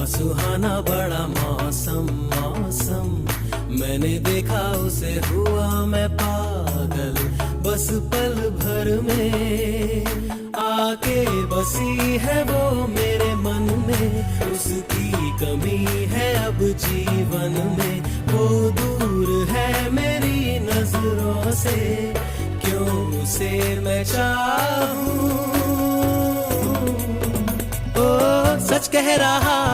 सुहाना बड़ा मौसम मौसम, मैंने देखा उसे हुआ मैं पागल, बस पल भर में आके बसी है वो मेरे मन में। उसकी कमी है अब जीवन में, वो दूर है मेरी नजरों से, क्यों उसे मैं चाहूं। ओ सच कह रहा